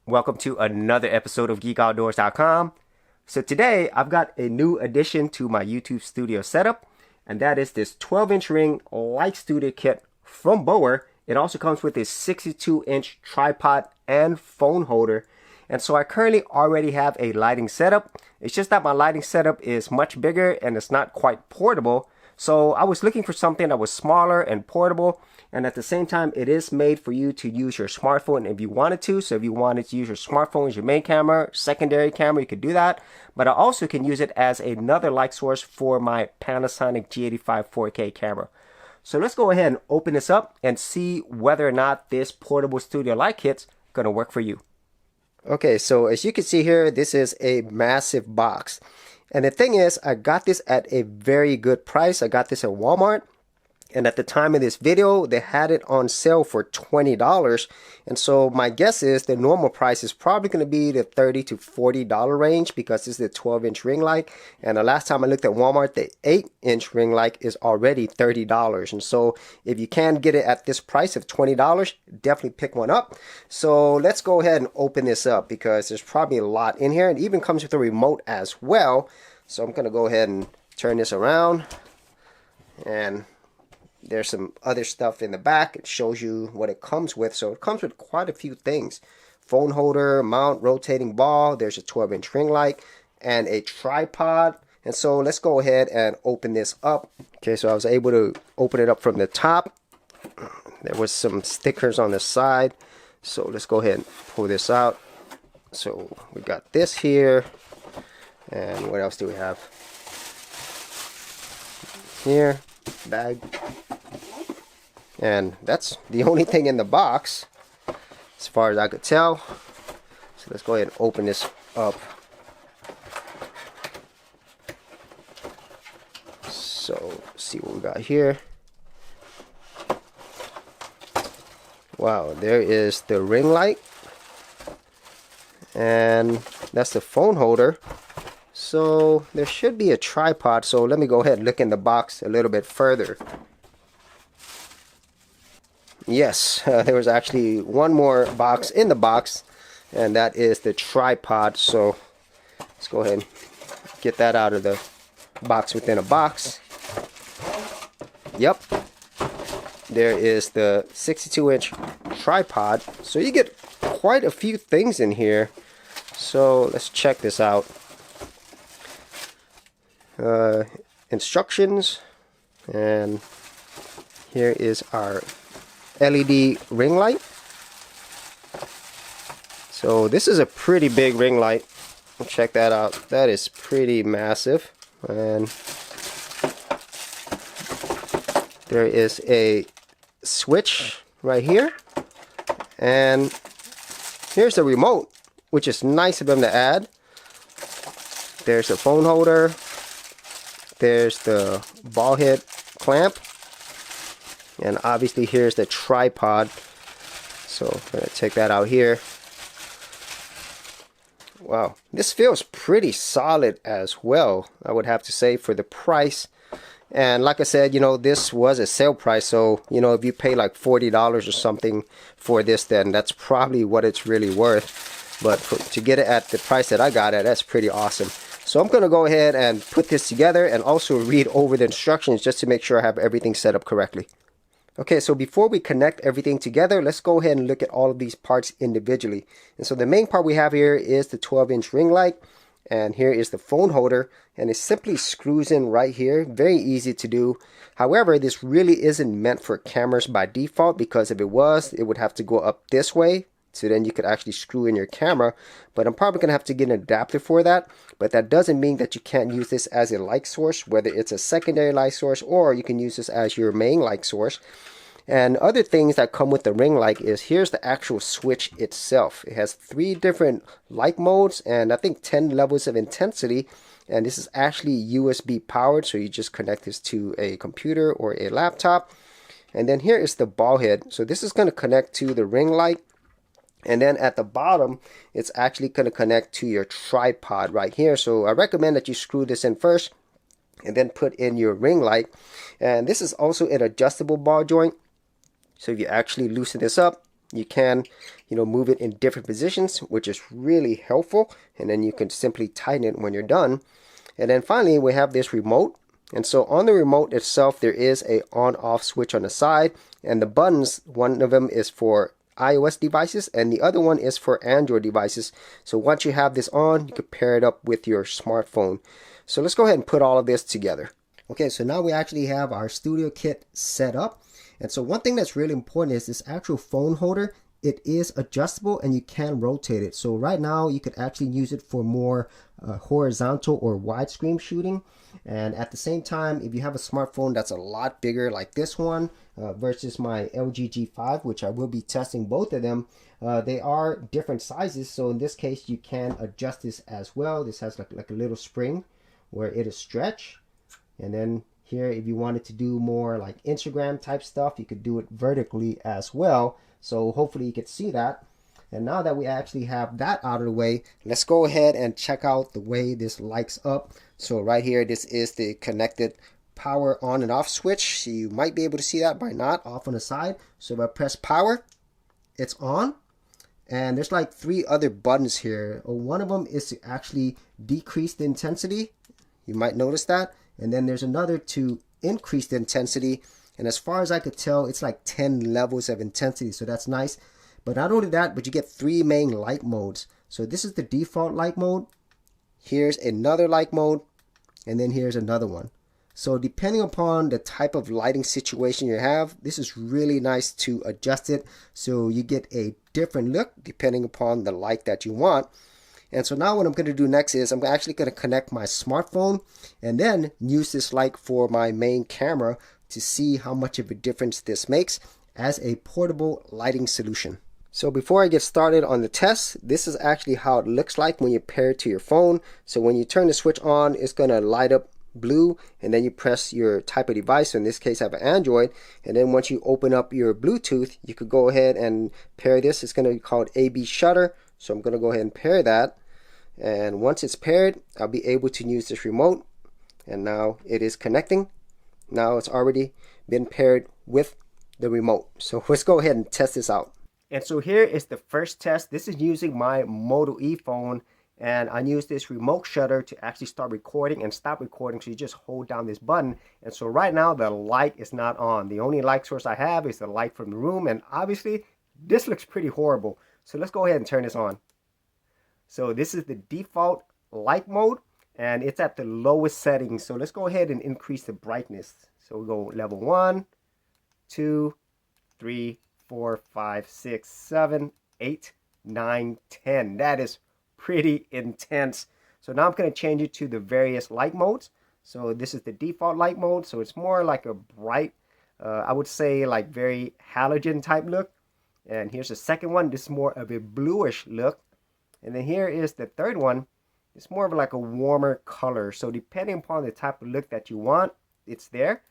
Welcome to another episode of GeekOutdoors.com. So today I've got a new addition to my YouTube studio setup, and that is this 12-inch ring light studio kit from BOWER. It also comes with a 62-inch tripod and phone holder. And so I currently already have a lighting setup. It's just that my lighting setup is much bigger and it's not quite portable. So I was looking for something that was smaller and portable, and at the same time it is made for you to use your smartphone if you wanted to. So if you wanted to use your smartphone as your main camera, secondary camera, you could do that. But I also can use it as another light source for my Panasonic G85 4K camera. So let's go ahead and open this up and see whether or not this portable studio light kit's gonna work for you. Okay, so as you can see here, this is a massive box. And the thing is, I got this at a very good price. I got this at Walmart. And at the time of this video, they had it on sale for $20. And so my guess is the normal price is probably going to be the $30 to $40 range, because this is the 12-inch ring light. And the last time I looked at Walmart, the 8-inch ring light is already $30. And so if you can get it at this price of $20, definitely pick one up. So let's go ahead and open this up, because there's probably a lot in here. It even comes with a remote as well. So I'm going to go ahead and turn this around, and there's some other stuff in the back. It shows you what it comes with. So it comes with quite a few things. Phone holder, mount, rotating ball. There's a 12-inch ring light and a tripod. And so let's go ahead and open this up. Okay, so I was able to open it up from the top. There was some stickers on the side. So let's go ahead and pull this out. So we got this here. And what else do we have? Here, bag. And that's the only thing in the box as far as I could tell. So let's go ahead and open this up. So let's see what we got here. Wow, there is the ring light, and that's the phone holder. So there should be a tripod. So let me go ahead and look in the box a little bit further. Yes, there was actually one more box in the box, and that is the tripod. So let's go ahead and get that out of the box within a box. Yep, there is the 62-inch tripod. So you get quite a few things in here. So let's check this out. Instructions, and here is our LED ring light. So this is a pretty big ring light. Check that out. That is pretty massive. And there is a switch right here, and here's the remote, which is nice of them to add. There's the phone holder. There's the Ballhead clamp, and obviously here's the tripod. So I'm going to take that out here. Wow, this feels pretty solid as well, I would have to say, for the price. And like I said, you know, this was a sale price. So, you know, if you pay like $40 or something for this, then that's probably what it's really worth. But to get it at the price that I got it, that's pretty awesome. So I'm going to go ahead and put this together and also read over the instructions just to make sure I have everything set up correctly. Okay, so before we connect everything together, let's go ahead and look at all of these parts individually. And so the main part we have here is the 12-inch ring light, and here is the phone holder, and it simply screws in right here. Very easy to do. However, this really isn't meant for cameras by default, because if it was, it would have to go up this way. So then you could actually screw in your camera, but I'm probably going to have to get an adapter for that. But that doesn't mean that you can't use this as a light source, whether it's a secondary light source, or you can use this as your main light source. And other things that come with the ring light is, here's the actual switch itself. It has 3 different light modes and I think 10 levels of intensity. And this is actually USB powered, so you just connect this to a computer or a laptop. And then here is the ball head. So this is going to connect to the ring light. And then at the bottom, it's actually going to connect to your tripod right here. So I recommend that you screw this in first and then put in your ring light. And this is also an adjustable ball joint. So if you actually loosen this up, you can, move it in different positions, which is really helpful. And then you can simply tighten it when you're done. And then finally, we have this remote. And so on the remote itself, there is a on-off switch on the side. And the buttons, one of them is for iOS devices and the other one is for Android devices. So once you have this on, you can pair it up with your smartphone. So let's go ahead and put all of this together. Okay, so now we actually have our studio kit set up. And so one thing that's really important is this actual phone holder. It is adjustable and you can rotate it. So right now you could actually use it for more horizontal or widescreen shooting. And at the same time, if you have a smartphone that's a lot bigger like this one versus my LG G5, which I will be testing both of them, they are different sizes. So in this case, you can adjust this as well. This has like a little spring where it'll stretch. And then here, if you wanted to do more like Instagram type stuff, you could do it vertically as well. So hopefully you could see that. And now that we actually have that out of the way, let's go ahead and check out the way this lights up. So right here, this is the connected power on and off switch. So you might be able to see that by not off on the side. So if I press power, it's on. And there's like 3 other buttons here. One of them is to actually decrease the intensity. You might notice that. And then there's another to increase the intensity. And as far as I could tell, it's like 10 levels of intensity. So that's nice. But not only that, but you get 3 main light modes. So this is the default light mode. Here's another light mode. And then here's another one. So depending upon the type of lighting situation you have, this is really nice to adjust it. So you get a different look depending upon the light that you want. And so now what I'm going to do next is I'm actually going to connect my smartphone and then use this light for my main camera to see how much of a difference this makes as a portable lighting solution. So before I get started on the test, this is actually how it looks like when you pair it to your phone. So when you turn the switch on, it's going to light up blue, and then you press your type of device. So in this case I have an Android, and then once you open up your Bluetooth, you could go ahead and pair this. It's going to be called AB shutter. So I'm going to go ahead and pair that, and once it's paired, I'll be able to use this remote. And now it is connecting. Now it's already been paired with the remote. So let's go ahead and test this out. And so here is the first test. This is using my Moto E phone, and I use this remote shutter to actually start recording and stop recording. So you just hold down this button. And so right now the light is not on. The only light source I have is the light from the room, and obviously this looks pretty horrible. So let's go ahead and turn this on. So this is the default light mode, and it's at the lowest setting. So let's go ahead and increase the brightness. So we go level 1, 2, 3, 4, 5, 6, 7, 8, 9, 10. That is pretty intense. So now I'm going to change it to the various light modes. So this is the default light mode. So it's more like a bright, I would say like very halogen type look. And here's the second one. This is more of a bluish look. And then here is the third one. It's more of like a warmer color. So depending upon the type of look that you want, it's there.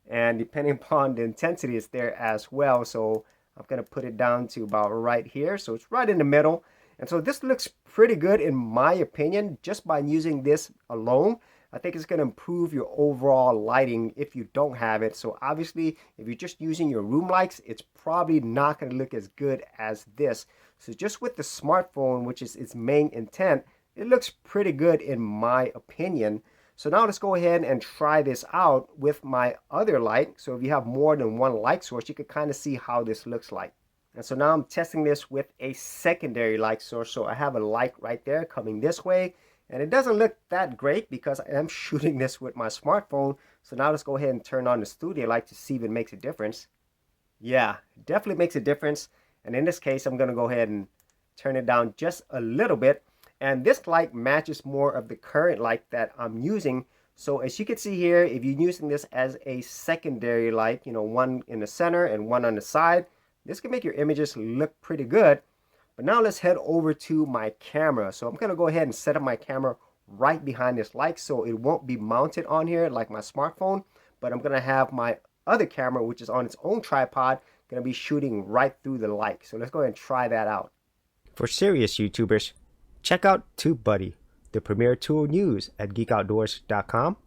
And depending upon the intensity, it's there as well. So I'm going to put it down to about right here. So it's right in the middle. And so this looks pretty good in my opinion, just by using this alone. I think it's going to improve your overall lighting if you don't have it. So obviously, if you're just using your room lights, it's probably not going to look as good as this. So just with the smartphone, which is its main intent, it looks pretty good in my opinion. So now let's go ahead and try this out with my other light. So if you have more than one light source, you can kind of see how this looks like. And so now I'm testing this with a secondary light source. So I have a light right there coming this way. And it doesn't look that great because I am shooting this with my smartphone. So now let's go ahead and turn on the studio light to see if it makes a difference. Yeah, it definitely makes a difference. And in this case, I'm going to go ahead and turn it down just a little bit. And this light matches more of the current light that I'm using. So as you can see here, if you're using this as a secondary light, one in the center and one on the side, this can make your images look pretty good. But now let's head over to my camera. So I'm going to go ahead and set up my camera right behind this light so it won't be mounted on here like my smartphone. But I'm going to have my other camera, which is on its own tripod, going to be shooting right through the light. So let's go ahead and try that out. For serious YouTubers, check out TubeBuddy, the premier tool news at geekoutdoors.com.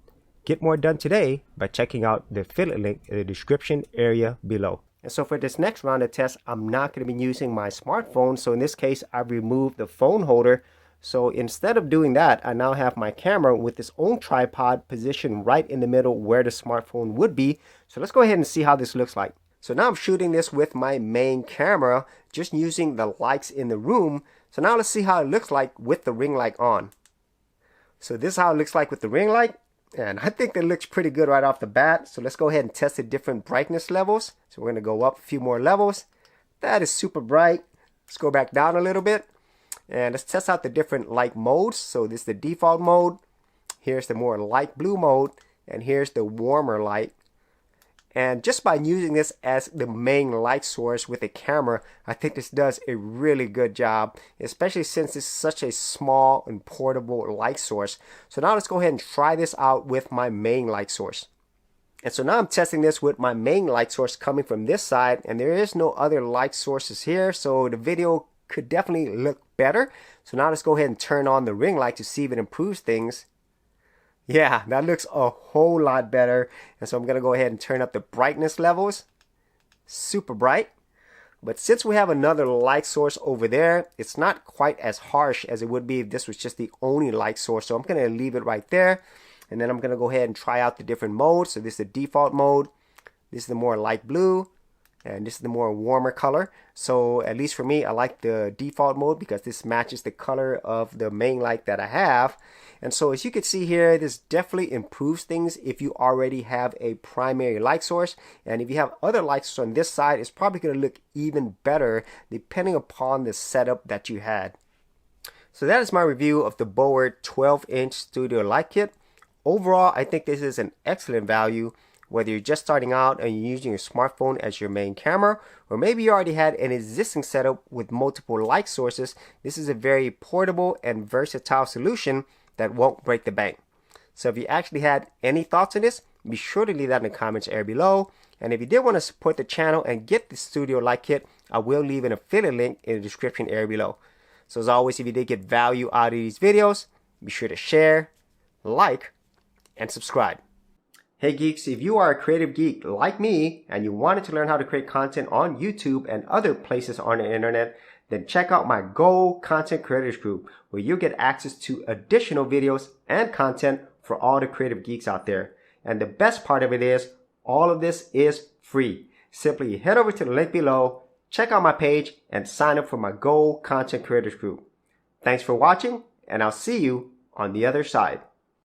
Get more done today by checking out the affiliate link in the description area below. And so for this next round of tests, I'm not going to be using my smartphone. So in this case, I've removed the phone holder. So instead of doing that, I now have my camera with its own tripod positioned right in the middle where the smartphone would be. So let's go ahead and see how this looks like. So now I'm shooting this with my main camera, just using the lights in the room. So now let's see how it looks like with the ring light on. So this is how it looks like with the ring light. And I think it looks pretty good right off the bat. So let's go ahead and test the different brightness levels. So we're going to go up a few more levels. That is super bright. Let's go back down a little bit. And let's test out the different light modes. So this is the default mode. Here's the more light blue mode. And here's the warmer light. And just by using this as the main light source with a camera, I think this does a really good job, especially since it's such a small and portable light source. So now let's go ahead and try this out with my main light source. And so now I'm testing this with my main light source coming from this side, and there is no other light sources here, so the video could definitely look better. So now let's go ahead and turn on the ring light to see if it improves things. Yeah, that looks a whole lot better. And so I'm going to go ahead and turn up the brightness levels. Super bright. But since we have another light source over there, it's not quite as harsh as it would be if this was just the only light source. So I'm going to leave it right there. And then I'm going to go ahead and try out the different modes. So this is the default mode. This is the more light blue. And this is the more warmer color. So at least for me, I like the default mode because this matches the color of the main light that I have. And so as you can see here, this definitely improves things if you already have a primary light source. And if you have other light sources on this side, it's probably going to look even better depending upon the setup that you had. So that is my review of the BOWER 12-inch studio light kit. Overall, I think this is an excellent value. Whether you're just starting out and you're using your smartphone as your main camera, or maybe you already had an existing setup with multiple light sources, this is a very portable and versatile solution that won't break the bank. So if you actually had any thoughts on this, be sure to leave that in the comments area below. And if you did want to support the channel and get the studio light kit, I will leave an affiliate link in the description area below. So as always, if you did get value out of these videos, be sure to share, like, and subscribe. Hey geeks, if you are a creative geek like me and you wanted to learn how to create content on YouTube and other places on the internet, then check out my Go Content Creators group where you get access to additional videos and content for all the creative geeks out there. And the best part of it is, all of this is free. Simply head over to the link below, check out my page, and sign up for my Go Content Creators group. Thanks for watching, and I'll see you on the other side.